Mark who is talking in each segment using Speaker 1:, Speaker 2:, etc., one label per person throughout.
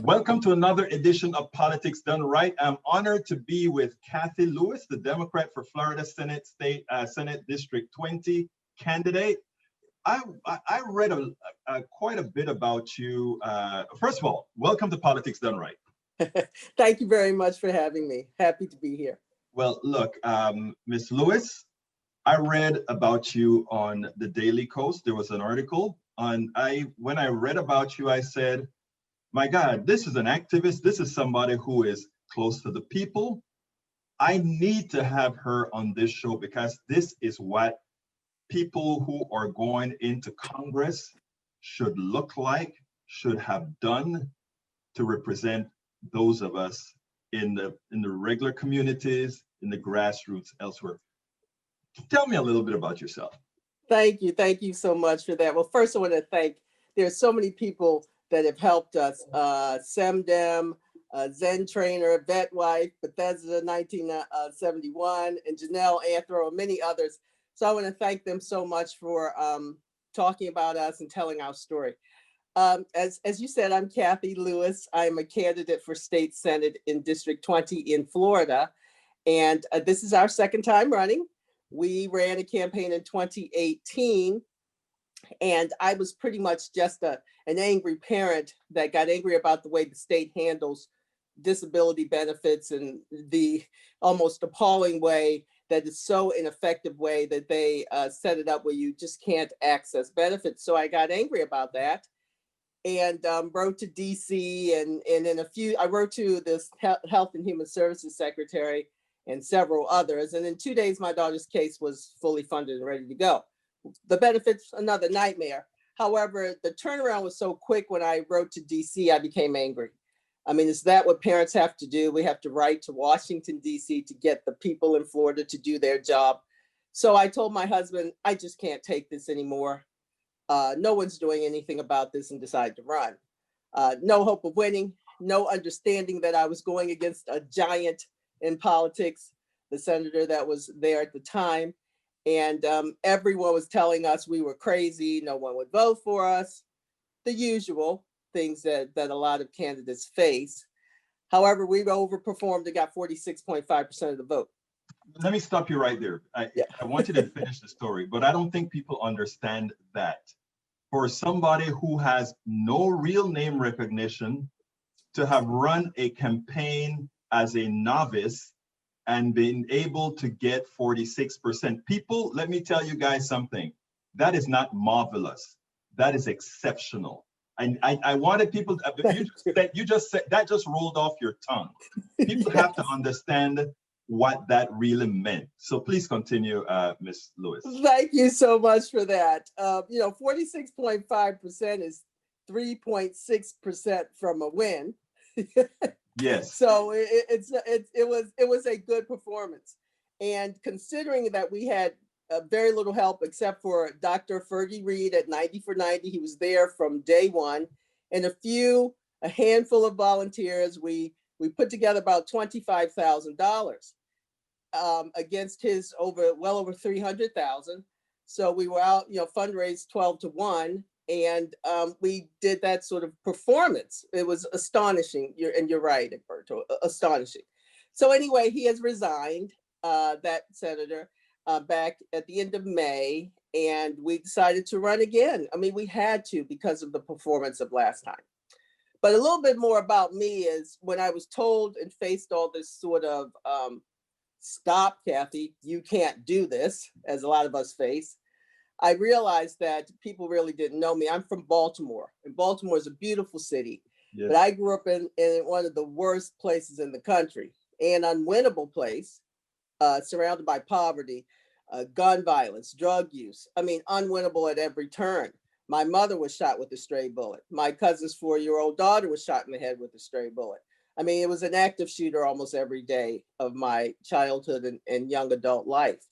Speaker 1: Welcome to another edition of Politics Done Right. I'm honored to be with Kathy Lewis, the Democrat for Florida Senate District 20 candidate. I read quite a bit about you. First of all, welcome to Politics Done Right.
Speaker 2: Thank you very much for having me. Happy to be here.
Speaker 1: Well, look, Ms. Lewis, I read about you on the Daily Kos. There was an article when I read about you, I said, my God, this is an activist. This is somebody who is close to the people. I need to have her on this show because this is what people who are going into Congress should look like, should have done to represent those of us in the regular communities, in the grassroots elsewhere. Tell me a little bit about yourself.
Speaker 2: Thank you. Thank you so much for that. Well, first I want to thank, there's so many people that have helped us. Semdem, Zen Trainer, Vet Wife, Bethesda 1971, and Janelle Anthro, and many others. So I want to thank them so much for talking about us and telling our story. As you said, I'm Kathy Lewis. I'm a candidate for State Senate in District 20 in Florida. And this is our second time running. We ran a campaign in 2018. And I was pretty much just an angry parent that got angry about the way the state handles disability benefits and the almost appalling way that is so ineffective way that they set it up where you just can't access benefits. So I got angry about that and wrote to DC and in I wrote to this Health and Human Services Secretary and several others. And in 2 days, my daughter's case was fully funded and ready to go. The benefits, another nightmare. However, the turnaround was so quick when I wrote to DC, I became angry. I mean, is that what parents have to do? We have to write to Washington, DC to get the people in Florida to do their job. So I told my husband, I just can't take this anymore. No one's doing anything about this, and decided to run. No hope of winning, no understanding that I was going against a giant in politics, the senator that was there at the time. And everyone was telling us we were crazy, no one would vote for us, the usual things that a lot of candidates face. However, we overperformed and got 46.5% of the vote.
Speaker 1: Let me stop you right there. I want you to finish the story, but I don't think people understand that. For somebody who has no real name recognition to have run a campaign as a novice and been able to get 46%. People, let me tell you guys something. That is not marvelous. That is exceptional. And I wanted people, you just said, that just rolled off your tongue. People have to understand what that really meant. So please continue, Ms. Lewis.
Speaker 2: Thank you so much for that. 46.5% is 3.6% from a win.
Speaker 1: Yes.
Speaker 2: So it was a good performance, and considering that we had very little help except for Dr. Fergie Reed at 90 for 90, he was there from day one, and a handful of volunteers. We put together about $25,000 against his well over 300,000. So we were out, fundraised 12 to 1. And we did that sort of performance. It was astonishing. You're right, Egberto, astonishing. So anyway, he has resigned, that senator, back at the end of May, and we decided to run again. I mean, we had to because of the performance of last time. But a little bit more about me is when I was told and faced all this sort of stop, Kathy, you can't do this, as a lot of us face. I realized that people really didn't know me. I'm from Baltimore, and Baltimore is a beautiful city, but I grew up in one of the worst places in the country, an unwinnable place, surrounded by poverty, gun violence, drug use. I mean, unwinnable at every turn. My mother was shot with a stray bullet. My cousin's 4-year-old daughter was shot in the head with a stray bullet. I mean, it was an active shooter almost every day of my childhood and young adult life.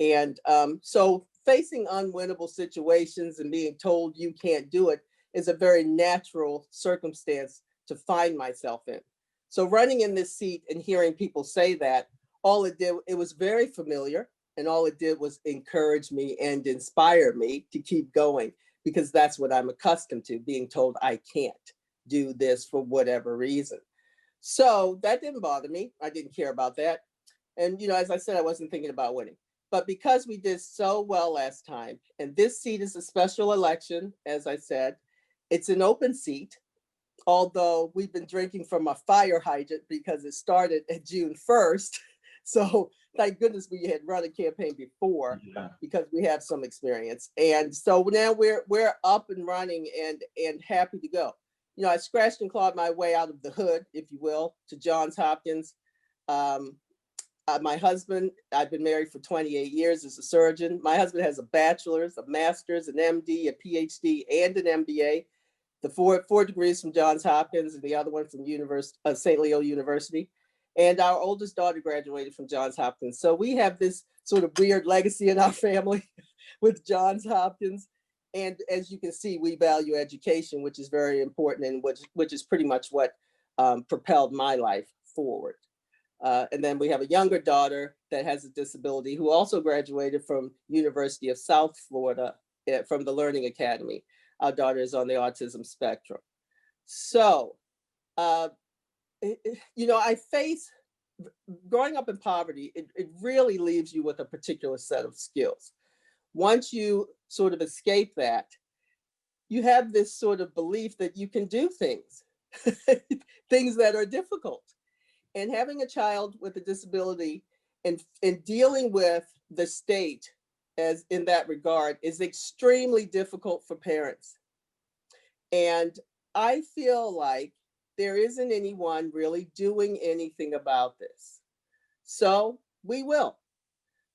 Speaker 2: And so facing unwinnable situations and being told you can't do it is a very natural circumstance to find myself in. So running in this seat and hearing people say that, all it did, it was very familiar, and all it did was encourage me and inspire me to keep going, because that's what I'm accustomed to, being told I can't. do this for whatever reason. So that didn't bother me. I didn't care about that. And, as I said, I wasn't thinking about winning. But because we did so well last time, and this seat is a special election, as I said, it's an open seat, although we've been drinking from a fire hydrant because it started at June 1st. So thank goodness we had run a campaign before, because we have some experience. And so now we're up and running and happy to go. I scratched and clawed my way out of the hood, if you will, to Johns Hopkins. My husband, I've been married for 28 years, as a surgeon. My husband has a bachelor's, a master's, an MD, a PhD, and an MBA. The four degrees from Johns Hopkins and the other one from St. Leo University. And our oldest daughter graduated from Johns Hopkins. So we have this sort of weird legacy in our family with Johns Hopkins. And as you can see, we value education, which is very important, and which is pretty much what propelled my life forward. And then we have a younger daughter that has a disability who also graduated from University of South Florida from the Learning Academy. Our daughter is on the autism spectrum. So, I face, growing up in poverty, it really leaves you with a particular set of skills. Once you sort of escape that, you have this sort of belief that you can do things, things that are difficult. And having a child with a disability and dealing with the state as in that regard is extremely difficult for parents. And I feel like there isn't anyone really doing anything about this. So we will.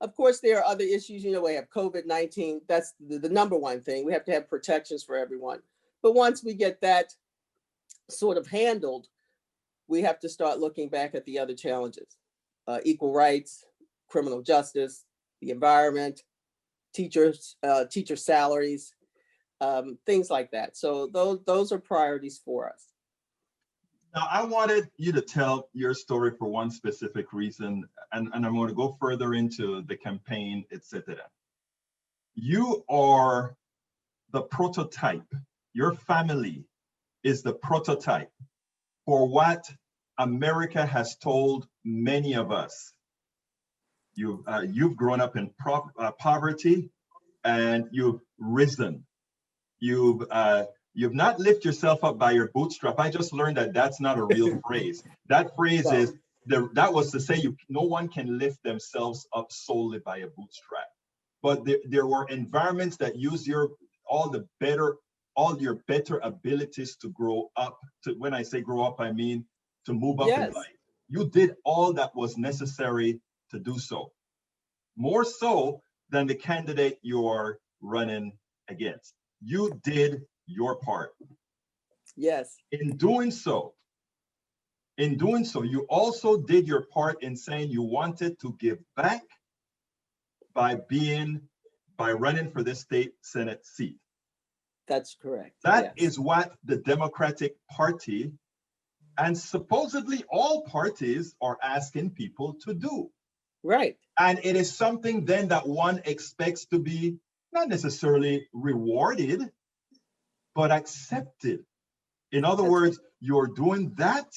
Speaker 2: Of course, there are other issues. We have COVID-19. That's the number one thing. We have to have protections for everyone. But once we get that sort of handled, we have to start looking back at the other challenges: equal rights, criminal justice, the environment, teacher salaries, things like that. So those are priorities for us.
Speaker 1: Now, I wanted you to tell your story for one specific reason, and I'm going to go further into the campaign, etc. You are the prototype. Your family is the prototype for what America has told many of us. You've grown up in poverty, and you've risen. You've not lifted yourself up by your bootstrap. I just learned that that's not a real phrase. That phrase is that was to say no one can lift themselves up solely by a bootstrap. But there were environments that use all your better abilities to grow up. When I say grow up, I mean to move up in life. You did all that was necessary to do so, more so than the candidate you're running against. You did your part.
Speaker 2: Yes.
Speaker 1: In doing so, you also did your part in saying you wanted to give back by running for this state Senate seat.
Speaker 2: That's correct.
Speaker 1: That is what the Democratic Party and supposedly all parties are asking people to do.
Speaker 2: Right.
Speaker 1: And it is something then that one expects to be not necessarily rewarded, but accepted. In other words, you're doing that.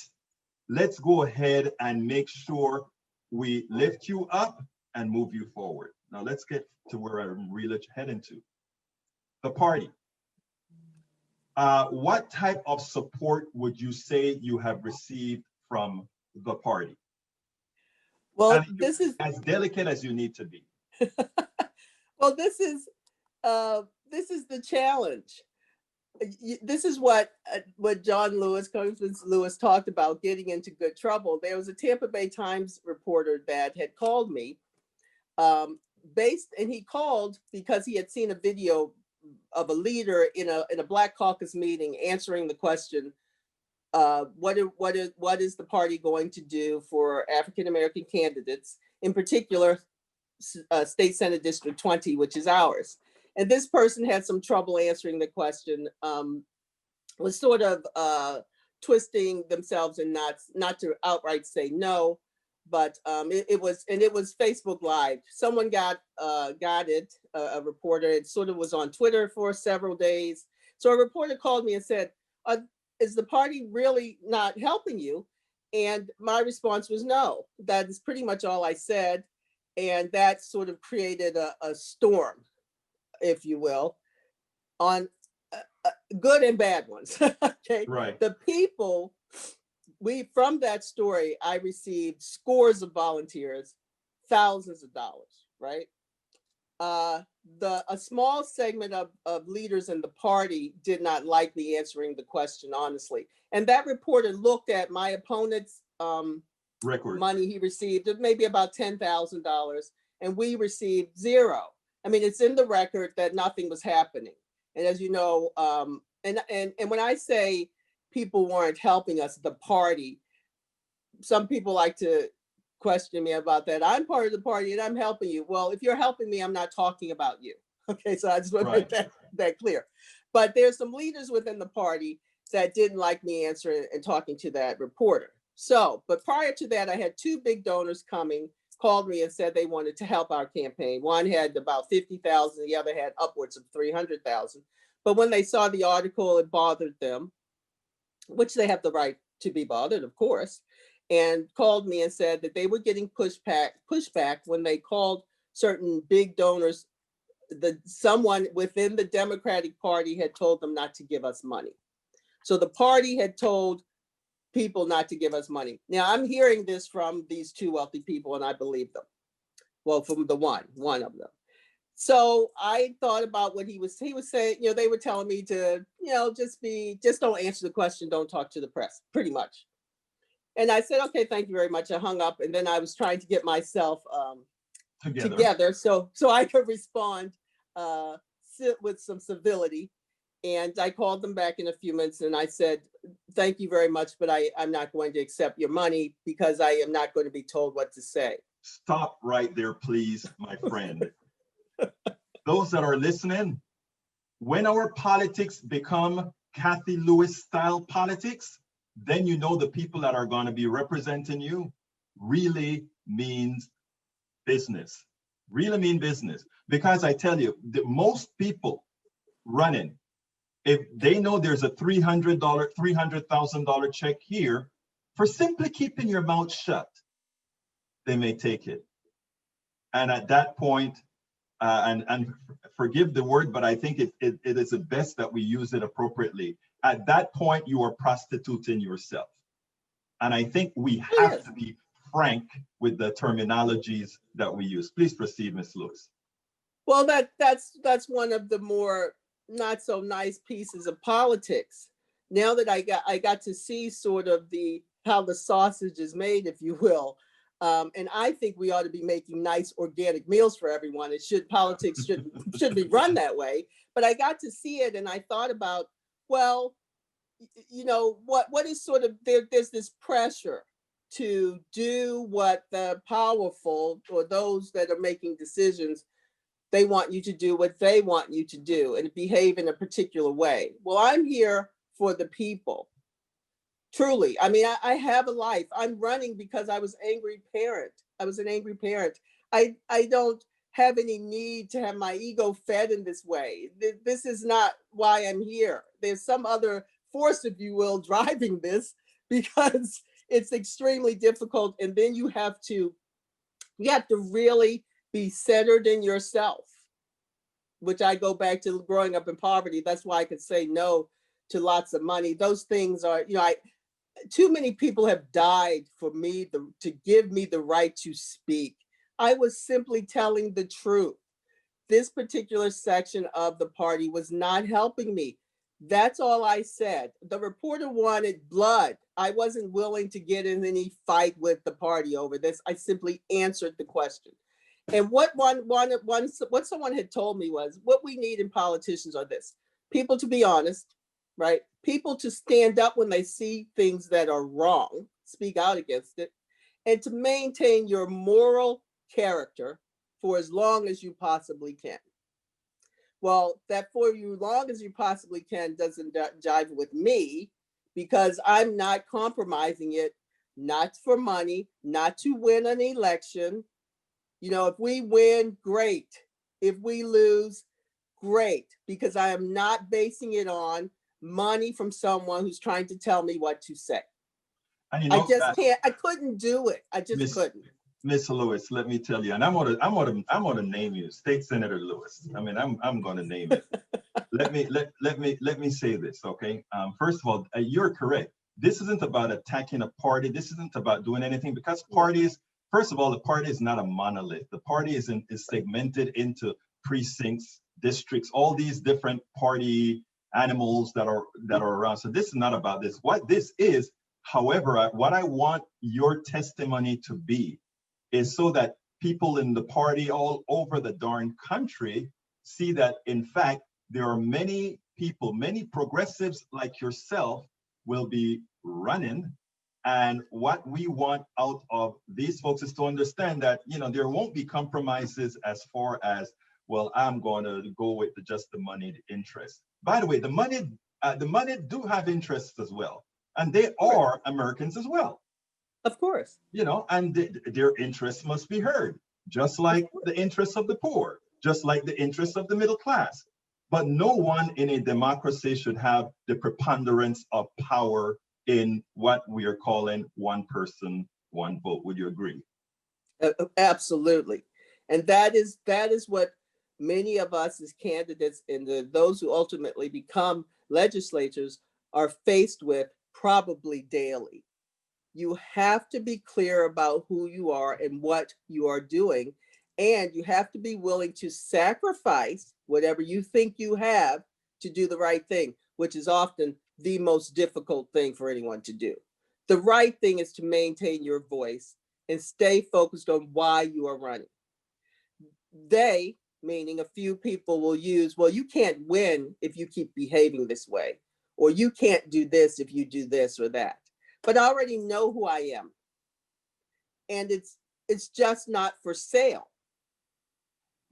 Speaker 1: Let's go ahead and make sure we lift you up and move you forward. Now let's get to where I'm really heading to. The party. What type of support would you say you have received from the party?
Speaker 2: Well, this is
Speaker 1: as delicate as you need to be.
Speaker 2: Well, this is the challenge. This is what Congressman Lewis talked about, getting into good trouble. There was a Tampa Bay Times reporter that had called me, and he called because he had seen a video of a leader in a Black Caucus meeting answering the question, what is the party going to do for African American candidates, in particular State Senate District 20, which is ours. And this person had some trouble answering the question, was sort of twisting themselves and not to outright say no, but it was Facebook Live. Someone got it, a reporter. It sort of was on Twitter for several days. So a reporter called me and said, is the party really not helping you? And my response was no. That is pretty much all I said. And that sort of created a storm, if you will, on good and bad ones. Okay.
Speaker 1: Right.
Speaker 2: The people, from that story, I received scores of volunteers, thousands of dollars, right? A small segment of leaders in the party did not like me answering the question honestly. And that reporter looked at my opponent's
Speaker 1: Record.
Speaker 2: money he received, maybe about $10,000, and we received zero. I mean, it's in the record that nothing was happening. And as you know, and when I say people weren't helping us, the party, some people like to question me about that. I'm part of the party and I'm helping you. Well, if you're helping me, I'm not talking about you. Okay, so I just want to make that clear. But there's some leaders within the party that didn't like me answering and talking to that reporter. So, but prior to that, I had two big donors called me and said they wanted to help our campaign. One had about 50,000, the other had upwards of 300,000. But when they saw the article, it bothered them, which they have the right to be bothered, of course, and called me and said that they were getting pushback when they called certain big donors. Someone within the Democratic Party had told them not to give us money. So the party had told people not to give us money. Now I'm hearing this from these two wealthy people and I believe them. Well, from the one of them. So I thought about what he was saying, they were telling me to, just don't answer the question, don't talk to the press, pretty much. And I said, okay, thank you very much. I hung up and then I was trying to get myself together so I could respond with some civility. And I called them back in a few minutes and I said, thank you very much, but I'm not going to accept your money because I am not going to be told what to say.
Speaker 1: Stop right there, please, my friend. Those that are listening, when our politics become Kathy Lewis style politics, then you know the people that are going to be representing you really means business. Really mean business. Because I tell you, most people running, if they know there's a $300,000 check here for simply keeping your mouth shut, they may take it. And at that point, and forgive the word, but I think it is the best that we use it appropriately. At that point, you are prostituting yourself. And I think we have to be frank with the terminologies that we use. Please proceed, Ms. Lewis.
Speaker 2: Well, that's one of the more not so nice pieces of politics. Now that I got to see sort of how the sausage is made, if you will. And I think we ought to be making nice organic meals for everyone. Politics should be run that way. But I got to see it and I thought about, well, what is sort of there's this pressure to do what the powerful or those that are making decisions, they want you to do what they want you to do and behave in a particular way. Well, I'm here for the people. Truly. I mean, I have a life. I'm running because I was an angry parent. I don't have any need to have my ego fed in this way. This is not why I'm here. There's some other force, if you will, driving this because it's extremely difficult. And then you have to really be centered in yourself, which I go back to growing up in poverty. That's why I could say no to lots of money. Those things are, too many people have died for me to give me the right to speak. I was simply telling the truth. This particular section of the party was not helping me. That's all I said. The reporter wanted blood. I wasn't willing to get in any fight with the party over this. I simply answered the question. And what someone had told me was, what we need in politicians are this: people to be honest, right? People to stand up when they see things that are wrong, speak out against it, and to maintain your moral character for as long as you possibly can. Well, that for you long as you possibly can doesn't jive with me because I'm not compromising it, not for money, not to win an election. If we win, great. If we lose, great, because I am not basing it on money from someone who's trying to tell me what to say.
Speaker 1: And you
Speaker 2: I
Speaker 1: know,
Speaker 2: just can't, I couldn't do it. I just
Speaker 1: Miss
Speaker 2: couldn't.
Speaker 1: Miss Lewis, let me tell you, and I'm gonna name you, State Senator Lewis. I mean, I'm gonna name you. Let me say this, okay? First of all, you're correct. This isn't about attacking a party. This isn't about doing anything because parties. First of all, the party is not a monolith. The party is segmented into precincts, districts, all these different party animals that are around. So this is not about this. What this is, however, what I want your testimony to be is so that people in the party all over the darn country see that, in fact, there are many people, many progressives like yourself will be running. And what we want out of these folks is to understand that, there won't be compromises as far as, well, I'm going to go with just the moneyed interest. By the way, the money do have interests as well. And they are Americans as well.
Speaker 2: Of course.
Speaker 1: And their interests must be heard, just like the interests of the poor, just like the interests of the middle class. But no one in a democracy should have the preponderance of power in what we are calling one person, one vote. Would you agree?
Speaker 2: Absolutely. And that is what many of us as candidates and those who ultimately become legislators are faced with probably daily. You have to be clear about who you are and what you are doing. And you have to be willing to sacrifice whatever you think you have to do the right thing, which is often the most difficult thing for anyone to do. The right thing is to maintain your voice and stay focused on why you are running. They, meaning a few people, will use, well, you can't win if you keep behaving this way, or you can't do this if you do this or that. But I already know who I am. And it's just not for sale.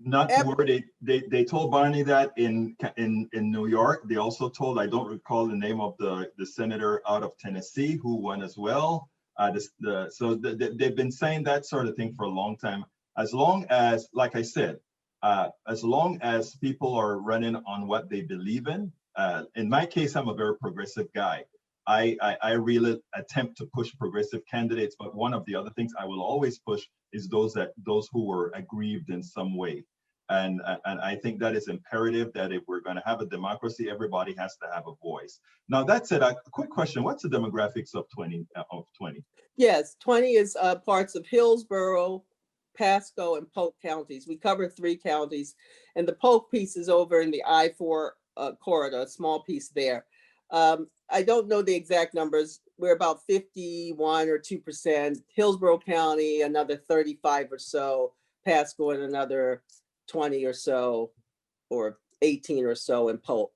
Speaker 1: Not to worry. They told Barney that in New York. They also told, I don't recall the name of the senator out of Tennessee who won as well. They've been saying that sort of thing for a long time. As long as, like I said, as long as people are running on what they believe in my case, I'm a very progressive guy. I really attempt to push progressive candidates, but one of the other things I will always push is those who were aggrieved in some way. And I think that is imperative, that if we're going to have a democracy, everybody has to have a voice. Now, that said, a quick question: what's the demographics of 20?
Speaker 2: Yes, 20 is parts of Hillsborough, Pasco, and Polk counties. We cover 3 counties, and the Polk piece is over in the I-4 corridor, a small piece there. I don't know the exact numbers. We're about 51 or 2%. Hillsborough County, another 35 or so. Pasco, and another 20 or so, or 18 or so in Polk.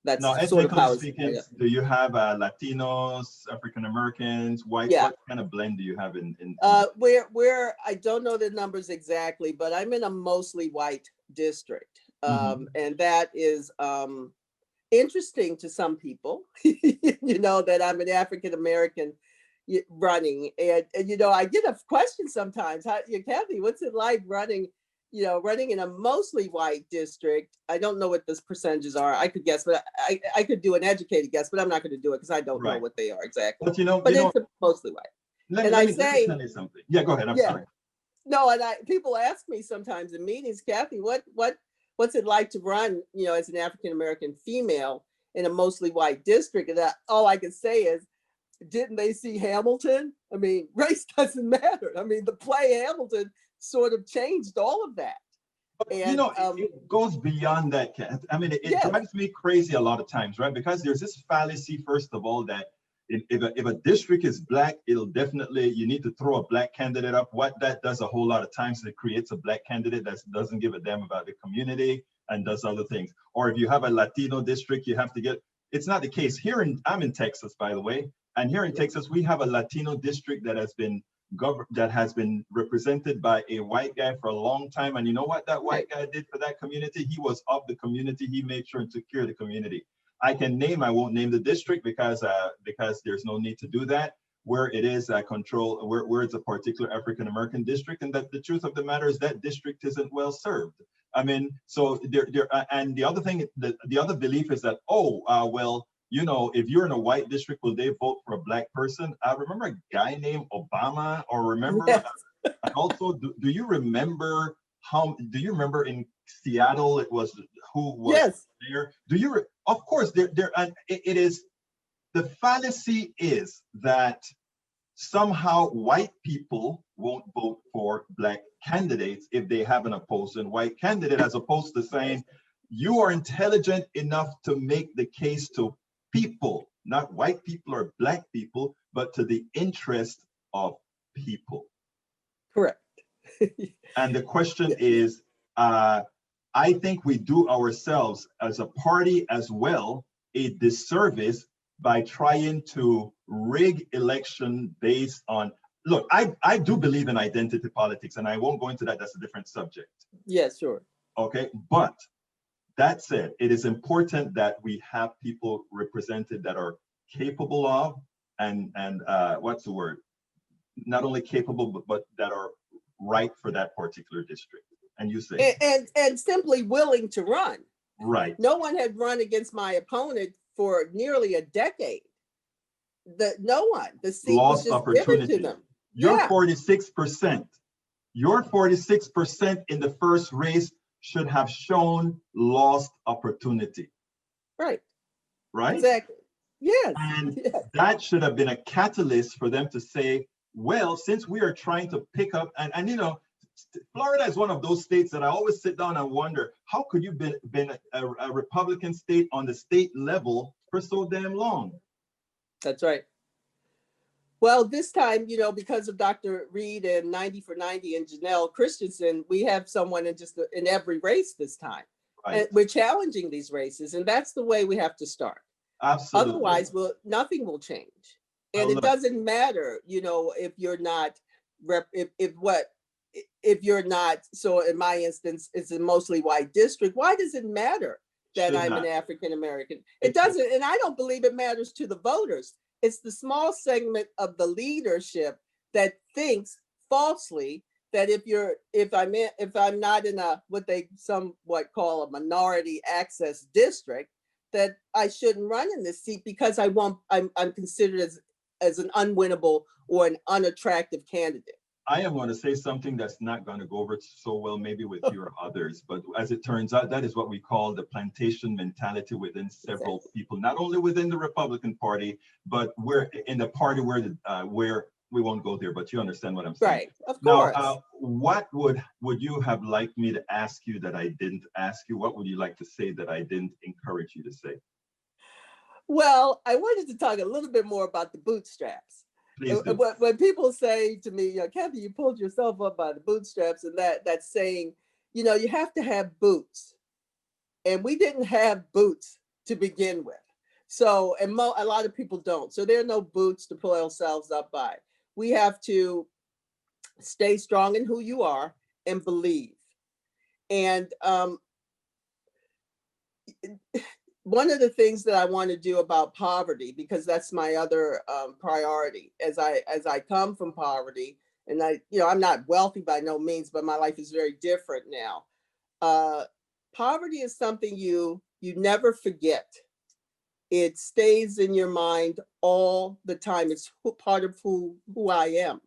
Speaker 2: That's
Speaker 1: now,
Speaker 2: sort of how
Speaker 1: speaking, do you have Latinos, African Americans, white?
Speaker 2: Yeah.
Speaker 1: What kind of blend do you have in?
Speaker 2: Where I don't know the numbers exactly, but I'm in a mostly white district, and that is interesting to some people. That I'm an African American running, and I get a question sometimes. Kathy, what's it like running in a mostly white district? I don't know what those percentages are. I could guess, but I could do an educated guess, but I'm not going to do it because I don't know what they are exactly.
Speaker 1: But
Speaker 2: it's mostly white.
Speaker 1: Let me tell you something. Yeah, go ahead. I'm sorry.
Speaker 2: No, and people ask me sometimes in meetings, Kathy, what's it like to run, as an African American female in a mostly white district? And all I can say is, didn't they see Hamilton? I mean, race doesn't matter. I mean, the play Hamilton sort of changed all of that. And
Speaker 1: it goes beyond that, Kat. I mean, it drives me crazy a lot of times, right? Because there's this fallacy, first of all, that if a district is black, it'll definitely, you need to throw a black candidate up. What that does a whole lot of times, it creates a black candidate that doesn't give a damn about the community and does other things. Or if you have a Latino district, you have to get, it's not the case. I'm in Texas, by the way. And here in Texas, we have a Latino district that has been represented by a white guy for a long time. And you know what that white guy did for that community? He was of the community. He made sure and took care of the community. I won't name the district because there's no need to do that, where it is where it's a particular African American district. And that the truth of the matter is that district isn't well served. I mean, so and the other thing, the other belief is that, oh, well, you know, if you're in a white district, will they vote for a black person? I remember a guy named Obama, or remember,
Speaker 2: Yes.
Speaker 1: and also, do you remember do you remember in Seattle, it was who was
Speaker 2: Yes.
Speaker 1: there? Of course, and it is, the fallacy is that somehow white people won't vote for black candidates if they have an opposing white candidate, as opposed to saying you are intelligent enough to make the case to people, not white people or black people, but to the interest of people.
Speaker 2: Correct.
Speaker 1: And the question is, I think we do ourselves as a party as well a disservice by trying to rig election based on, look, I do believe in identity politics, and I won't go into that, that's a different subject.
Speaker 2: Yeah, sure.
Speaker 1: Okay, but that said, it is important that we have people represented that are capable of, and what's the word? Not only capable, but that are right for that particular district. And you say,
Speaker 2: and simply willing to run.
Speaker 1: right.
Speaker 2: No one had run against my opponent for nearly a decade. No one. The seat was
Speaker 1: Lost
Speaker 2: just given to
Speaker 1: opportunity.
Speaker 2: them.
Speaker 1: You're
Speaker 2: Yeah.
Speaker 1: 46%. Your 46% in the first race should have shown lost opportunity.
Speaker 2: Right.
Speaker 1: Right?
Speaker 2: Exactly. Yes.
Speaker 1: And
Speaker 2: Yes.
Speaker 1: that should have been a catalyst for them to say, well, since we are trying to pick up, and you know, Florida is one of those states that I always sit down and wonder, how could you been a Republican state on the state level for so damn long?
Speaker 2: That's right. Well, this time, you know, because of Dr. Reed and 90 for 90 and Janelle Christensen, we have someone in every race this time.
Speaker 1: Right.
Speaker 2: And we're challenging these races, and that's the way we have to start.
Speaker 1: Absolutely.
Speaker 2: Otherwise, nothing will change. And it doesn't matter, you know, if you're not if you're not, so in my instance, it's a mostly white district. Why does it matter that I'm an African American? It doesn't, and I don't believe it matters to the voters. It's the small segment of the leadership that thinks falsely that if I'm not in a what they somewhat call a minority access district, that I shouldn't run in this seat because I'm considered as an unwinnable or an unattractive candidate.
Speaker 1: I am going to say something that's not going to go over so well, maybe with you or others, but as it turns out, that is what we call the plantation mentality within several people, not only within the Republican Party, but we're in the party where we won't go there, but you understand what I'm saying.
Speaker 2: Right, of course.
Speaker 1: Now, what would you have liked me to ask you that I didn't ask you? What would you like to say that I didn't encourage you to say?
Speaker 2: Well, I wanted to talk a little bit more about the bootstraps. When people say to me, Kathy, you pulled yourself up by the bootstraps, and that's saying, you know, you have to have boots. And we didn't have boots to begin with. So, and a lot of people don't. So there are no boots to pull ourselves up by. We have to stay strong in who you are and believe. And one of the things that I want to do about poverty, because that's my other priority, as I come from poverty, and I'm not wealthy by no means, but my life is very different now. Poverty is something you never forget. It stays in your mind all the time. It's part of who I am.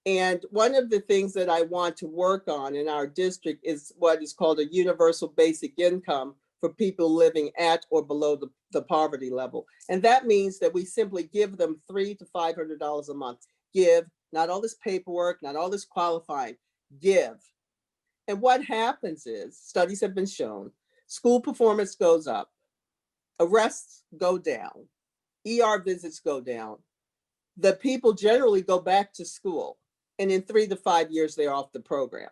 Speaker 2: And one of the things that I want to work on in our district is what is called a universal basic income for people living at or below the poverty level. And that means that we simply give them $300 to $500 a month. Give, not all this paperwork, not all this qualifying, give. And what happens is, studies have been shown, school performance goes up, arrests go down, ER visits go down. The people generally go back to school, and in 3 to 5 years, they're off the program.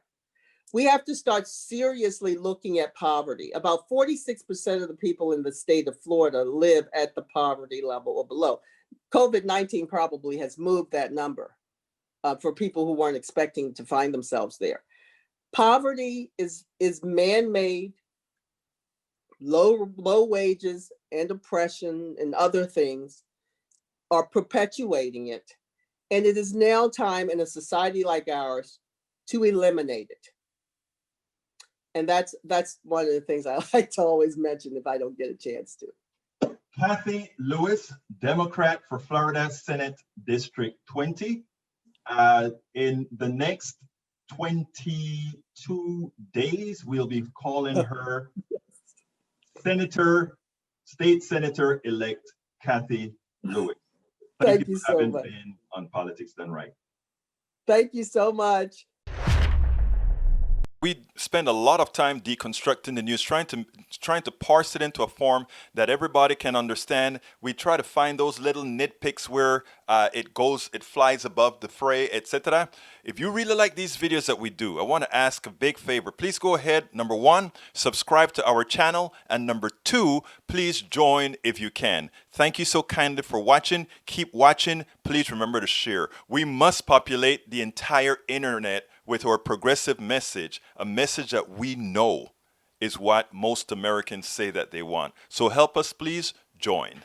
Speaker 2: We have to start seriously looking at poverty. About 46% of the people in the state of Florida live at the poverty level or below. COVID-19 probably has moved that number for people who weren't expecting to find themselves there. Poverty is man-made, low wages and oppression and other things are perpetuating it. And it is now time in a society like ours to eliminate it. And that's one of the things I like to always mention if I don't get a chance to.
Speaker 1: Kathy Lewis, Democrat for Florida Senate District 20. In the next 22 days, we'll be calling her State Senator-elect Kathy Lewis.
Speaker 2: Thank you
Speaker 1: for
Speaker 2: so
Speaker 1: having
Speaker 2: much.
Speaker 1: been on Politics Done Right.
Speaker 2: Thank you so much.
Speaker 3: We spend a lot of time deconstructing the news, trying to parse it into a form that everybody can understand. We try to find those little nitpicks where it flies above the fray, etc. If you really like these videos that we do, I want to ask a big favor. Please go ahead. Number one, subscribe to our channel, and number two, please join if you can. Thank you so kindly for watching. Keep watching. Please remember to share. We must populate the entire internet with our progressive message, a message that we know is what most Americans say that they want. So help us, please join.